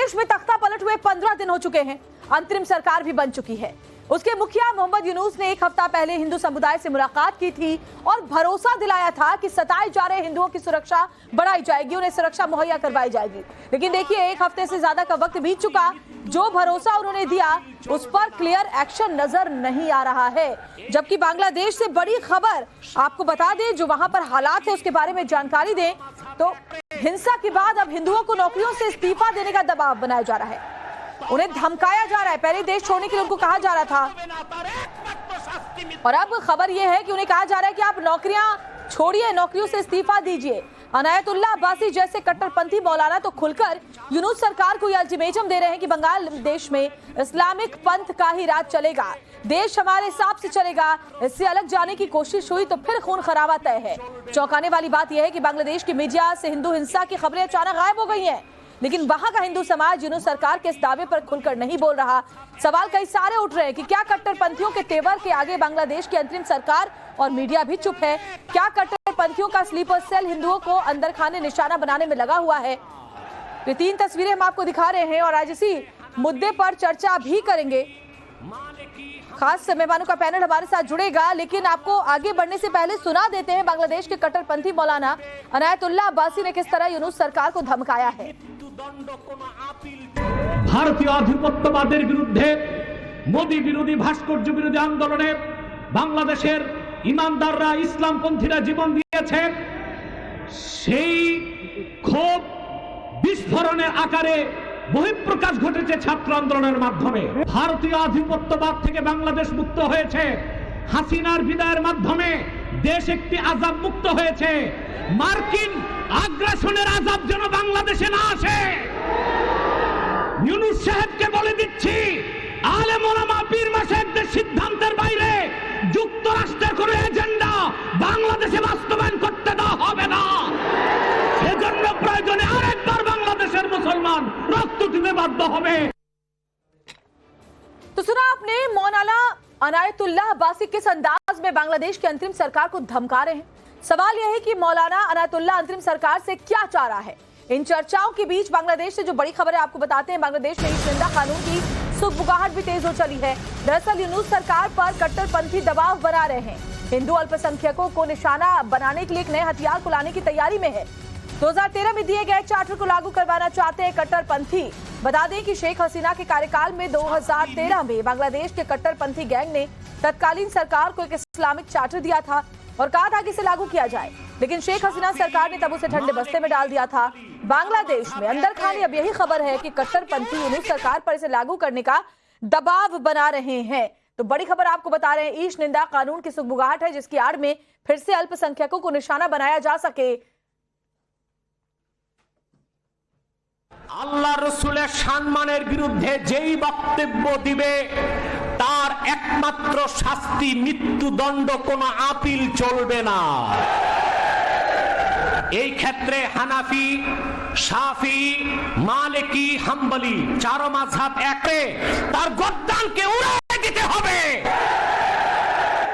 बांग्लादेश में तख्ता पलट हुए 15 दिन हो चुके हैं। अंतरिम सरकार भी बन चुकी है। उसके मुखिया मोहम्मद यूनुस ने एक हफ्ता पहले हिंदू समुदाय से मुलाकात की थी और भरोसा दिलाया था कि सताए जा रहे हिंदुओं की सुरक्षा बढ़ाई जाएगी, उन्हें सुरक्षा मुहैया करवाई जाएगी। लेकिन देखिए, एक हफ्ते से ज्यादा का वक्त बीत चुका। जो भरोसा उन्होंने दिया उस पर क्लियर एक्शन नजर नहीं आ रहा है। जबकि बांग्लादेश से बड़ी खबर आपको बता दें, जो वहां पर हालात है उसके बारे में जानकारी दें तो हिंसा के बाद अब हिंदुओं को नौकरियों से इस्तीफा देने का दबाव बनाया जा रहा है, उन्हें धमकाया जा रहा है। पहले देश छोड़ने के लिए उनको कहा जा रहा था और अब खबर यह है कि उन्हें कहा जा रहा है कि आप नौकरियां छोड़िए, नौकरियों से इस्तीफा दीजिए। अनायतुल्लाह अब्बासी जैसे कट्टरपंथी मौलाना तो खुलकर यूनुस सरकार को यह अल्टीमेटम दे रहे हैं कि बांग्लादेश में इस्लामिक पंथ का ही राज चलेगा, देश हमारे हिसाब से चलेगा। इससे अलग जाने की कोशिश हुई तो फिर खून खराबा तय है। चौंकाने वाली बात यह है कि बांग्लादेश की मीडिया से हिंदू हिंसा की खबरें अचानक गायब हो गई हैं, लेकिन वहां का हिंदू समाज यूनुस सरकार के इस दावे पर खुलकर नहीं बोल रहा। सवाल कई सारे उठ रहे हैं कि क्या कट्टरपंथियों के तेवर के आगे बांग्लादेश की अंतरिम सरकार और मीडिया भी चुप है? क्या कट्टरपंथियों का स्लीपर सेल हिंदुओं को अंदर खाने निशाना बनाने में लगा हुआ है? ये 3 तस्वीरें हम आपको दिखा रहे हैं और आज इसी मुद्दे पर चर्चा भी करेंगे। खास मेहमानों का पैनल हमारे साथ जुड़ेगा, लेकिन आपको आगे बढ़ने से पहले सुना देते हैं बांग्लादेश के कट्टरपंथी मौलाना अनायतुल्लाह अब्बासी ने किस तरह यूनुस सरकार को धमकाया है। भारतीय आधिपत्यवाদের বিরুদ্ধে মোদি বিরোধী ভাস্কর্য বিরোধী আন্দোলনে বাংলাদেশের ইমানদাররা ইসলামপন্থীরা জীবন দিয়েছে। সেই ক্ষোভ বিস্ফোরণের আকারে বহিঃপ্রকাশ ঘটেছে ছাত্র আন্দোলনের মাধ্যমে। ভারতীয় আধিপত্যবাদ থেকে বাংলাদেশ মুক্ত হয়েছে, হাসিনার বিদায়ের মাধ্যমে দেশ একটি আযাব মুক্ত হয়েছে। মার্কিন আগ্রাসনের আযাব যেন বাংলাদেশে না আসে। ইউনুস সাহেবকে বলে দিচ্ছি, আলেম ওলামা পীর মাশায়েখদের সিদ্ধান্তের বাইরে যুক্তরাষ্ট্রের কোনো এজেন্ডা বাংলাদেশে বাস্তবায়ন করতে দেওয়া হবে না। সেজন্য প্রয়োজনে আরেকবার বাংলাদেশের মুসলমান রক্ত দিতে বাধ্য হবে। तो सुना आपने मौलाना अनायतुल्लाह अब्बासी किस अंदाज में बांग्लादेश की अंतरिम सरकार को धमका रहे हैं। सवाल यह है कि मौलाना अनायतुल्लाह अंतरिम सरकार से क्या चाह रहा है। इन चर्चाओं के बीच बांग्लादेश से जो बड़ी खबर है आपको बताते हैं। बांग्लादेश में ईस्ट निंदा कानून की सुगबुगाहट भी तेज हो चली है। दरअसल यूनुस सरकार पर कट्टरपंथी दबाव बना रहे हैं, हिंदू अल्पसंख्यकों को निशाना बनाने के लिए एक नए हथियार को लाने की तैयारी में है। 2013 में दिए गए चार्टर को लागू करवाना चाहते हैं कट्टरपंथी। बता दें कि शेख हसीना के कार्यकाल में 2013 में बांग्लादेश के कट्टरपंथी गैंग ने तत्कालीन सरकार को एक इस्लामिक चार्टर दिया था और कहा था कि इसे लागू किया जाए, लेकिन शेख हसीना सरकार ने तब उसे ठंडे बस्ते में डाल दिया था। बांग्लादेश में अंदर खाने अब यही खबर है कि कट्टरपंथी यूनुस सरकार पर इसे लागू करने का दबाव बना रहे हैं। तो बड़ी खबर आपको बता रहे हैं, ईश निंदा कानून की सुगबुगाहट है जिसकी आड़ में फिर से अल्पसंख्यकों को निशाना बनाया जा सके। আল্লাহ রাসূলের সম্মানের বিরুদ্ধে যেই বক্তব্য দিবে তার একমাত্র শাস্তি মৃত্যুদণ্ড, কোনো আপিল চলবে না। এই ক্ষেত্রে হানাফি, শাফি, মালিকি, হাম্বলি চার মাযহাব একে, তার গর্দানকে উড়িয়ে দিতে হবে।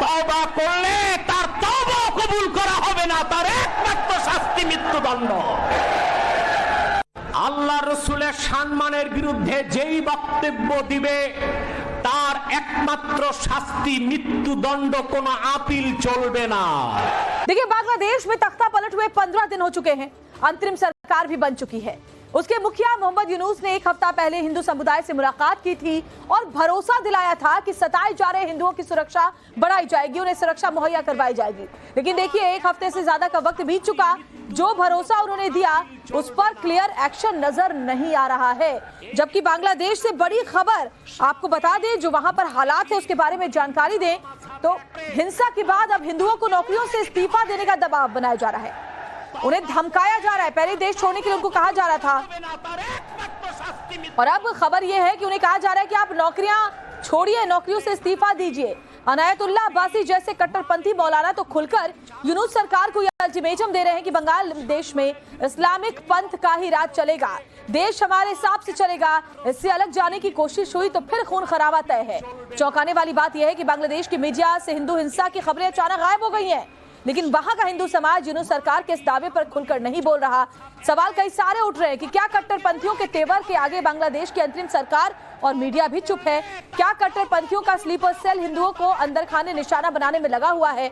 তওবা করলে তার তওবা কবুল করা হবে না, তার একমাত্র শাস্তি মৃত্যুদণ্ড। আল্লাহ রাসূলের সম্মানের বিরুদ্ধে যেই বক্তব্য দিবে তার একমাত্র শাস্তি মৃত্যুদণ্ড, কোনো আপিল চলবে না। देखिए, बांग्लादेश में तख्ता पलट हुए 15 दिन हो चुके हैं। अंतरिम सरकार भी बन चुकी है। उसके मुखिया मोहम्मद यूनुस ने एक हफ्ता पहले हिंदू समुदाय से मुलाकात की थी और भरोसा दिलाया था कि सताए जा रहे हिंदुओं की सुरक्षा बढ़ाई जाएगी, उन्हें सुरक्षा मुहैया करवाई जाएगी। लेकिन देखिए, एक हफ्ते से ज्यादा का वक्त बीत चुका। जो भरोसा उन्होंने दिया उस पर क्लियर एक्शन नजर नहीं आ रहा है। जबकि बांग्लादेश से बड़ी खबर आपको बता दें, जो वहां पर हालात है उसके बारे में जानकारी दें तो हिंसा के बाद अब हिंदुओं को नौकरियों से इस्तीफा देने का दबाव बनाया जा रहा है, उन्हें धमकाया जा रहा है। पहले देश छोड़ने के लिए उनको कहा जा रहा था और अब खबर यह है कि उन्हें कहा जा रहा है कि आप नौकरियां छोड़िए, नौकरियों से इस्तीफा दीजिए। अनायतुल्लाह अब्बासी जैसे कट्टरपंथी मौलाना तो खुलकर यूनुस सरकार को यह अल्टीमेटम दे रहे हैं कि बांग्लादेश में इस्लामिक पंथ का ही राज चलेगा, देश हमारे हिसाब से चलेगा। इससे अलग जाने की कोशिश हुई तो फिर खून खराबा तय है। चौंकाने वाली बात यह है कि बांग्लादेश की मीडिया से हिंदू हिंसा की खबरें अचानक गायब हो गई हैं, लेकिन वहां का हिंदू समाज यूनूस सरकार के इस दावे पर खुलकर नहीं बोल रहा। सवाल कई सारे उठ रहे हैं कि क्या कट्टरपंथियों के तेवर के आगे बांग्लादेश की अंतरिम सरकार और मीडिया भी चुप है? क्या कट्टरपंथियों का स्लीपर सेल हिंदुओं को अंदर खाने निशाना बनाने में लगा हुआ है?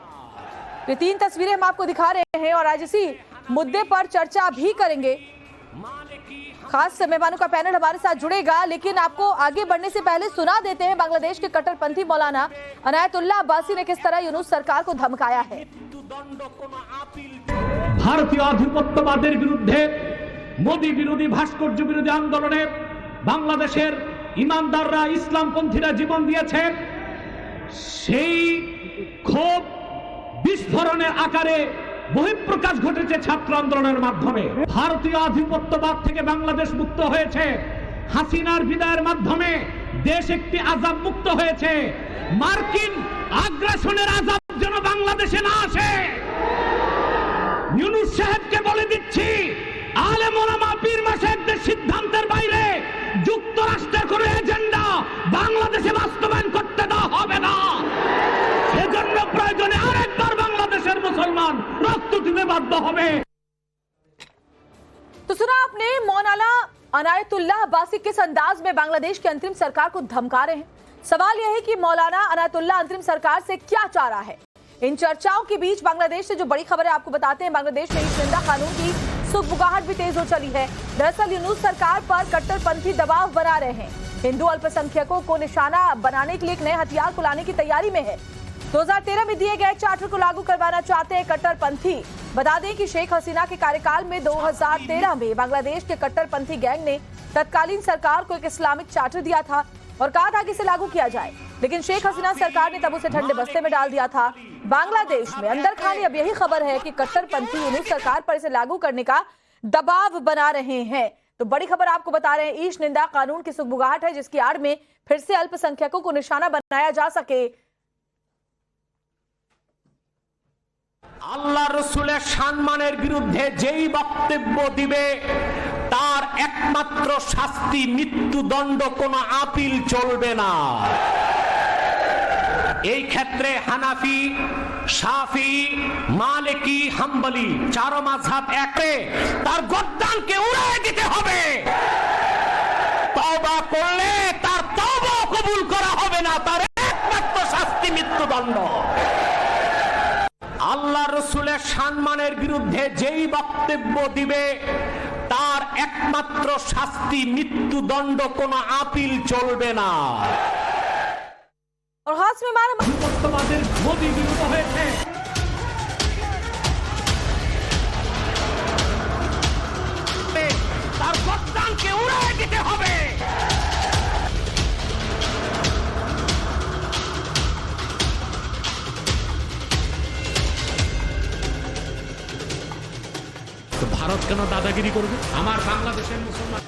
ये 3 तस्वीरें हम आपको दिखा रहे हैं और आज इसी मुद्दे पर चर्चा भी करेंगे। खास मेहमानों का पैनल हमारे साथ जुड़ेगा, लेकिन आपको आगे बढ़ने से पहले सुना देते हैं बांग्लादेश के कट्टरपंथी मौलाना अनायतुल्लाह अब्बासी ने किस तरह यूनूस सरकार को धमकाया है। ভারতীয় আধিপত্যবাদের বিরুদ্ধে মোদি বিরোধী ভাস্কর্য বিরোধী আন্দোলনে বাংলাদেশের ইমানদাররা ইসলামপন্থীরা জীবন দিয়েছে। সেই ক্ষোভ বিস্ফোরণের আকারে বহিঃপ্রকাশ ঘটেছে ছাত্র আন্দোলনের মাধ্যমে। ভারতীয় আধিপত্যবাদ থেকে বাংলাদেশ মুক্ত হয়েছে, হাসিনার বিদায়ের মাধ্যমে দেশ একটি আযাব মুক্ত হয়েছে। মার্কিন আগ্রাসনের আযাব যেন বাংলাদেশে না আসে। ইউনূস সাহেবকে বলে দিচ্ছি, আলেম ওলামা পীর মাশায়েখদের সিদ্ধান্তের বাইরে যুক্তরাষ্ট্রের কোনো এজেন্ডা বাংলাদেশে বাস্তবায়ন করতে দেওয়া হবে না। সেজন্য প্রয়োজনে আরেকবার বাংলাদেশের মুসলমান রক্ত দিতে বাধ্য হবে। तो सुना आपने मौलाना अनायतुल्लाह अब्बासी किस अंदाज में बांग्लादेश की अंतरिम सरकार को धमका रहे हैं। सवाल यह है कि मौलाना अनायतुल्लाह अंतरिम सरकार से क्या चाह रहा है। इन चर्चाओं के बीच बांग्लादेश से जो बड़ी खबर है आपको बताते हैं। बांग्लादेश में निंदा कानून की सुगबुगाहट भी तेज हो चली है। दरअसल यूनूस सरकार पर कट्टरपंथी दबाव बना रहे हैं। हिंदू अल्पसंख्यकों को निशाना बनाने के लिए एक नए हथियार को लाने की तैयारी में है। 2013 में दिए गए चार्टर को लागू करवाना चाहते हैं कट्टरपंथी। बता दें कि शेख हसीना के कार्यकाल में 2013 में बांग्लादेश के कट्टरपंथी गैंग ने तत्कालीन सरकार को एक इस्लामिक चार्टर दिया था और कहा था कि इसे लागू किया जाए, लेकिन शेख हसीना सरकार ने तब उसे ठंडे बस्ते में डाल दिया था। बांग्लादेश में अंदर खाने अब यही खबर है कि कट्टरपंथी यूनूस सरकार पर इसे लागू करने का दबाव बना रहे हैं। तो बड़ी खबर आपको बता रहे हैं, ईश निंदा कानून की सुगबुगाहट है जिसकी आड़ में फिर से अल्पसंख्यकों को निशाना बनाया जा सके। আল্লাহ রাসূলের সম্মানের বিরুদ্ধে যেই বক্তব্য দিবে তার একমাত্র শাস্তি মৃত্যুদণ্ড, কোনো আপিল চলবে না। এই ক্ষেত্রে হানাফি, শাফি, মালিকি, হাম্বলি চার মাযহাব একে তার গর্দানকে উড়িয়ে দিতে হবে। তওবা করলে তার তওবা কবুল করা হবে না, তার একমাত্র শাস্তি মৃত্যুদণ্ড। আল্লাহ রাসূলের সম্মানের বিরুদ্ধে যেই বক্তব্য দিবে তার একমাত্র শাস্তি মৃত্যুদণ্ড, কোনো আপিল চলবে না। और खास मेहमान আধিপত্যবাদের মোদি বিরোধী হয়েছে। তার গর্দানকে উড়িয়ে দিতে হবে। তো ভারত কেন দাদাগিরি করবে? আমার বাংলাদেশের মুসলমান